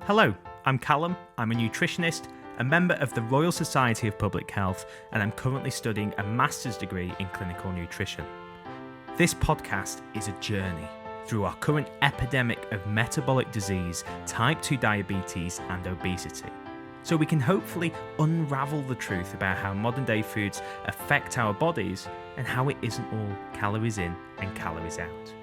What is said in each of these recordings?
Hello, I'm Callum, I'm a nutritionist, a member of the Royal Society of Public Health, and I'm currently studying a master's degree in clinical nutrition. This podcast is a journey through our current epidemic of metabolic disease, type 2 diabetes and obesity, so we can hopefully unravel the truth about how modern day foods affect our bodies and how it isn't all calories in and calories out.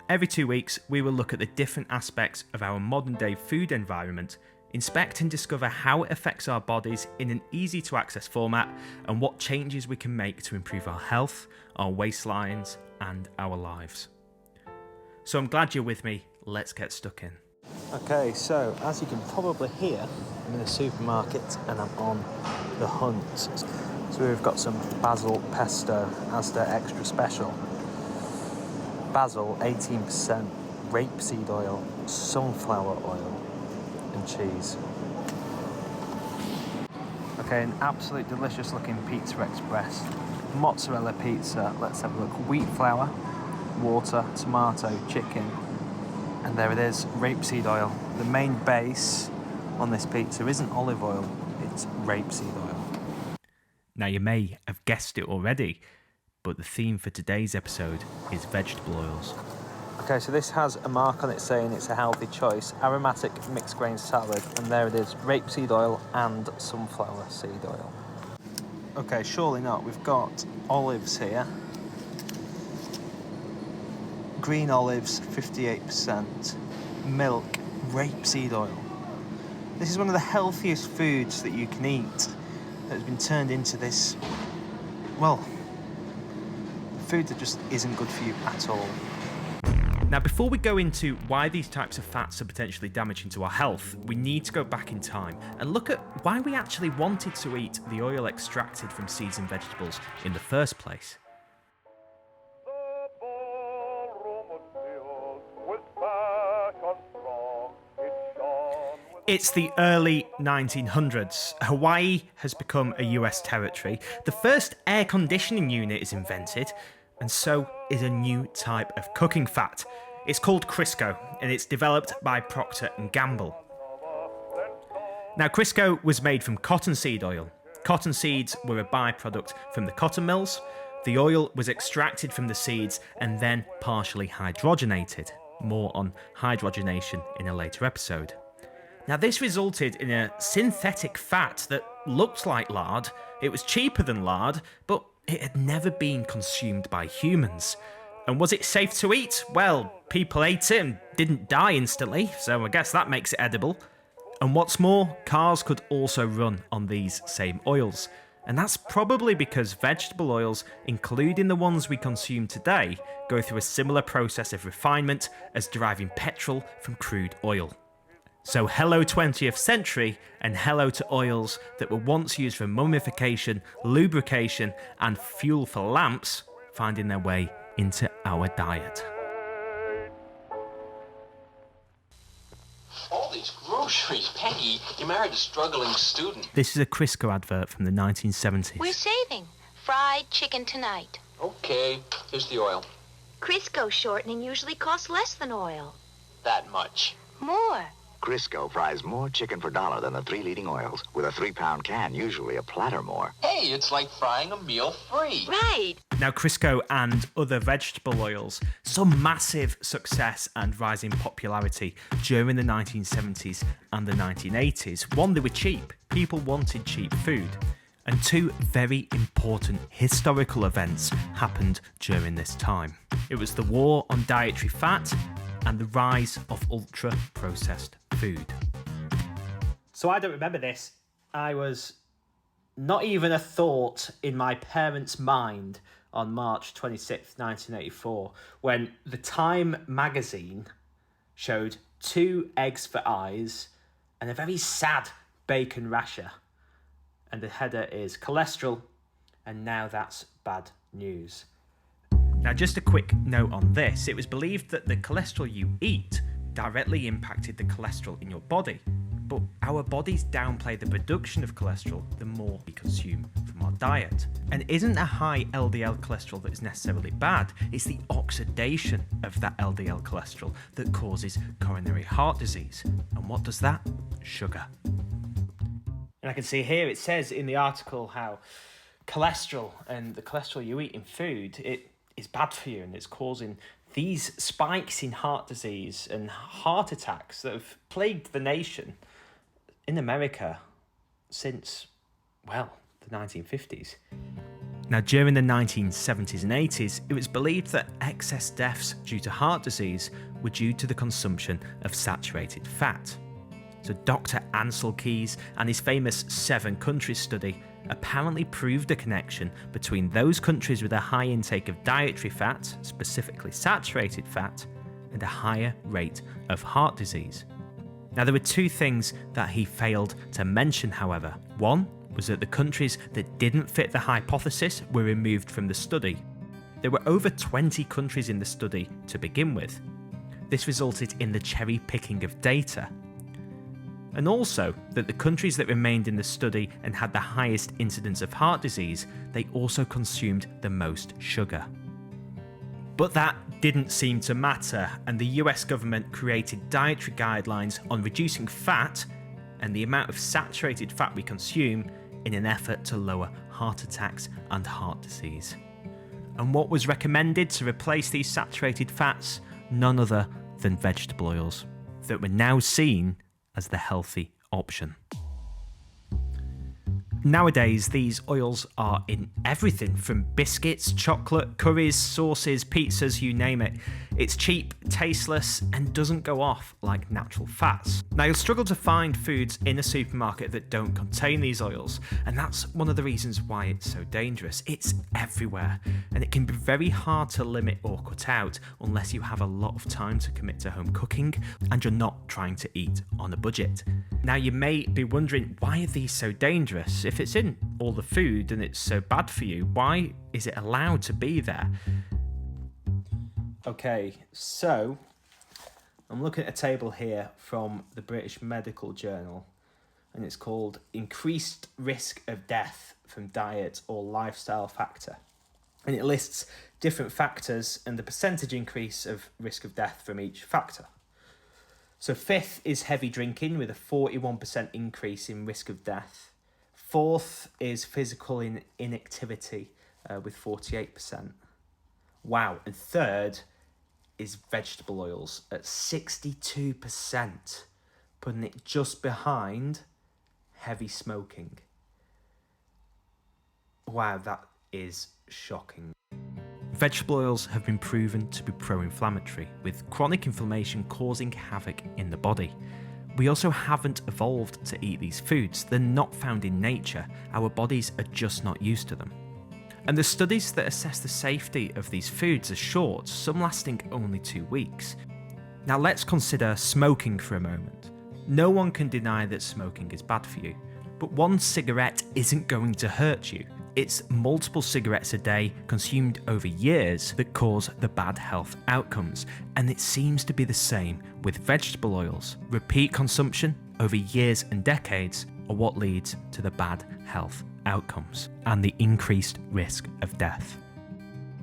Every 2 weeks, we will look at the different aspects of our modern day food environment, inspect and discover how it affects our bodies in an easy to access format, and what changes we can make to improve our health, our waistlines, and our lives. So I'm glad you're with me, let's get stuck in. Okay, so as you can probably hear, I'm in a supermarket and I'm on the hunt. So we've got some basil pesto Asda extra special. Basil 18%, rapeseed oil, sunflower oil and cheese. Okay, an absolute delicious looking Pizza Express. Mozzarella pizza, let's have a look. Wheat flour, water, tomato, chicken, and there it is, rapeseed oil. The main base on this pizza isn't olive oil, it's rapeseed oil. Now you may have guessed it already, but the theme for today's episode is vegetable oils. Okay, so this has a mark on it saying it's a healthy choice. Aromatic mixed grain salad, and there it is, rapeseed oil and sunflower seed oil. Okay, surely not. We've got olives here. Green olives, 58%. Milk, rapeseed oil. This is one of the healthiest foods that you can eat that has been turned into this, well, food that just isn't good for you at all. Now, before we go into why these types of fats are potentially damaging to our health, we need to go back in time and look at why we actually wanted to eat the oil extracted from seeds and vegetables in the first place. It's the early 1900s. Hawaii has become a US territory. The first air conditioning unit is invented, and so is a new type of cooking fat. It's called Crisco, and it's developed by Procter & Gamble. Now, Crisco was made from cottonseed oil. Cotton seeds were a byproduct from the cotton mills. The oil was extracted from the seeds and then partially hydrogenated. More on hydrogenation in a later episode. Now, this resulted in a synthetic fat that looked like lard. It was cheaper than lard, but it had never been consumed by humans. And was it safe to eat? Well, people ate it and didn't die instantly, so I guess that makes it edible. And what's more, cars could also run on these same oils. And that's probably because vegetable oils, including the ones we consume today, go through a similar process of refinement as deriving petrol from crude oil. So hello 20th century, and hello to oils that were once used for mummification, lubrication and fuel for lamps finding their way into our diet. All these groceries, Peggy. You married a struggling student. This is a Crisco advert from the 1970s. We're saving. Fried chicken tonight. Okay, here's the oil. Crisco shortening usually costs less than oil. That much. More. Crisco fries more chicken per dollar than the 3 leading oils, with a 3-pound can, usually a platter more. Hey, it's like frying a meal free. Right. Now, Crisco and other vegetable oils saw massive success and rise in popularity during the 1970s and the 1980s. One, they were cheap. People wanted cheap food. And two very important historical events happened during this time. It was the war on dietary fat and the rise of ultra-processed food. So I don't remember this. I was not even a thought in my parents' mind on March 26th, 1984, when the Time magazine showed 2 eggs for eyes and a very sad bacon rasher. And the header is cholesterol, and now that's bad news. Now, just a quick note on this. It was believed that the cholesterol you eat directly impacted the cholesterol in your body. but our bodies downplay the production of cholesterol the more we consume from our diet. And isn't a high LDL cholesterol that is necessarily bad, it's the oxidation of that LDL cholesterol that causes coronary heart disease. And what does that? Sugar. And I can see here it says in the article how cholesterol and the cholesterol you eat in food, it is bad for you and it's causing these spikes in heart disease and heart attacks that have plagued the nation in America since, well, the 1950s. Now, during the 1970s and 80s, it was believed that excess deaths due to heart disease were due to the consumption of saturated fat. So Dr. Ansel Keys and his famous 7 countries study apparently proved a connection between those countries with a high intake of dietary fat, specifically saturated fat, and a higher rate of heart disease. Now, there were 2 things that he failed to mention, however. One was that the countries that didn't fit the hypothesis were removed from the study. There were over 20 countries in the study to begin with. This resulted in the cherry picking of data. And also that the countries that remained in the study and had the highest incidence of heart disease, they also consumed the most sugar. But that didn't seem to matter, and the US government created dietary guidelines on reducing fat and the amount of saturated fat we consume in an effort to lower heart attacks and heart disease. And what was recommended to replace these saturated fats? None other than vegetable oils that were now seen as the healthy option. Nowadays, these oils are in everything from biscuits, chocolate, curries, sauces, pizzas, you name it. It's cheap, tasteless, and doesn't go off like natural fats. Now, you'll struggle to find foods in a supermarket that don't contain these oils, and that's one of the reasons why it's so dangerous. It's everywhere, and it can be very hard to limit or cut out unless you have a lot of time to commit to home cooking and you're not trying to eat on a budget. Now, you may be wondering, why are these so dangerous? If it's in all the food and it's so bad for you, why is it allowed to be there? Okay, so I'm looking at a table here from the British Medical Journal, and it's called Increased Risk of Death from Diet or Lifestyle Factor. And it lists different factors and the percentage increase of risk of death from each factor. So 5th is heavy drinking with a 41% increase in risk of death. 4th is physical inactivity with 48%. Wow. And 3rd is vegetable oils at 62%, putting it just behind heavy smoking. Wow, that is shocking. Vegetable oils have been proven to be pro-inflammatory, with chronic inflammation causing havoc in the body. We also haven't evolved to eat these foods. They're not found in nature. Our bodies are just not used to them. And the studies that assess the safety of these foods are short, some lasting only 2 weeks. Now let's consider smoking for a moment. No one can deny that smoking is bad for you, but one cigarette isn't going to hurt you. It's multiple cigarettes a day consumed over years that cause the bad health outcomes, and it seems to be the same with vegetable oils. Repeat consumption over years and decades are what leads to the bad health outcomes and the increased risk of death.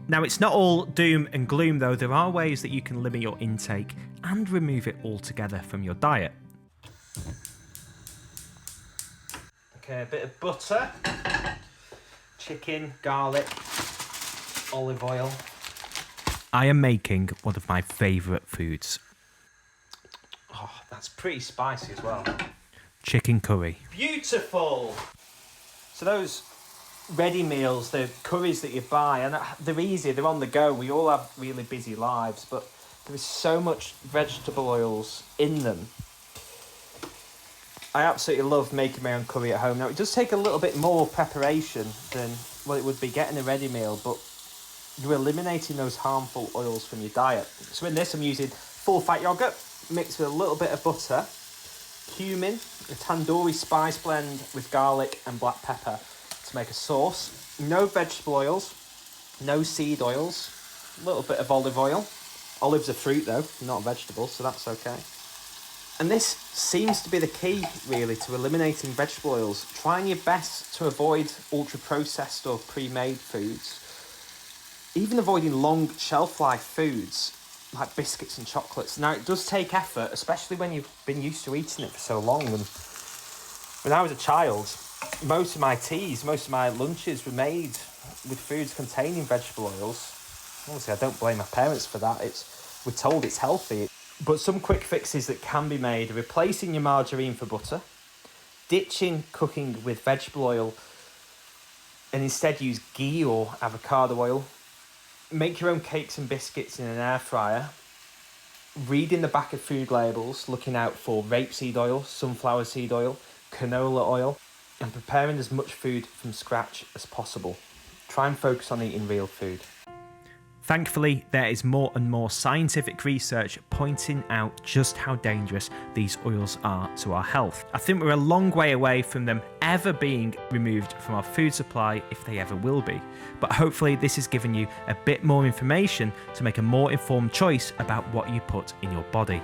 Now, it's not all doom and gloom though. There are ways that you can limit your intake and remove it altogether from your diet. Okay, a bit of butter, chicken, garlic, olive oil. I am making one of my favourite foods. Oh, that's pretty spicy as well. Chicken curry. Beautiful! So those ready meals, the curries that you buy, and they're easy, they're on the go. We all have really busy lives, but there is so much vegetable oils in them. I absolutely love making my own curry at home. Now, it does take a little bit more preparation than what it would be getting a ready meal, but you're eliminating those harmful oils from your diet. So in this, I'm using full fat yogurt mixed with a little bit of butter, cumin, a tandoori spice blend with garlic and black pepper to make a sauce. No vegetable oils, no seed oils, a little bit of olive oil. Olives are fruit though, not a vegetable, so that's okay. And this seems to be the key, really, to eliminating vegetable oils. Trying your best to avoid ultra-processed or pre-made foods. Even avoiding long shelf-life foods, like biscuits and chocolates. Now, it does take effort, especially when you've been used to eating it for so long. And when I was a child, most of my teas, most of my lunches were made with foods containing vegetable oils. Obviously, I don't blame my parents for that. We're told it's healthy. But some quick fixes that can be made are replacing your margarine for butter, ditching cooking with vegetable oil, and instead use ghee or avocado oil. Make your own cakes and biscuits in an air fryer. Reading the back of food labels, looking out for rapeseed oil, sunflower seed oil, canola oil, and preparing as much food from scratch as possible. Try and focus on eating real food. Thankfully, there is more and more scientific research pointing out just how dangerous these oils are to our health. I think we're a long way away from them ever being removed from our food supply, if they ever will be. But hopefully this has given you a bit more information to make a more informed choice about what you put in your body.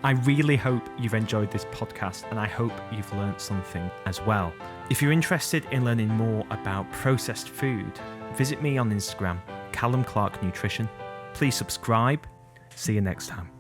I really hope you've enjoyed this podcast, and I hope you've learned something as well. If you're interested in learning more about processed food, visit me on Instagram, Callum Clarke Nutrition. Please subscribe. See you next time.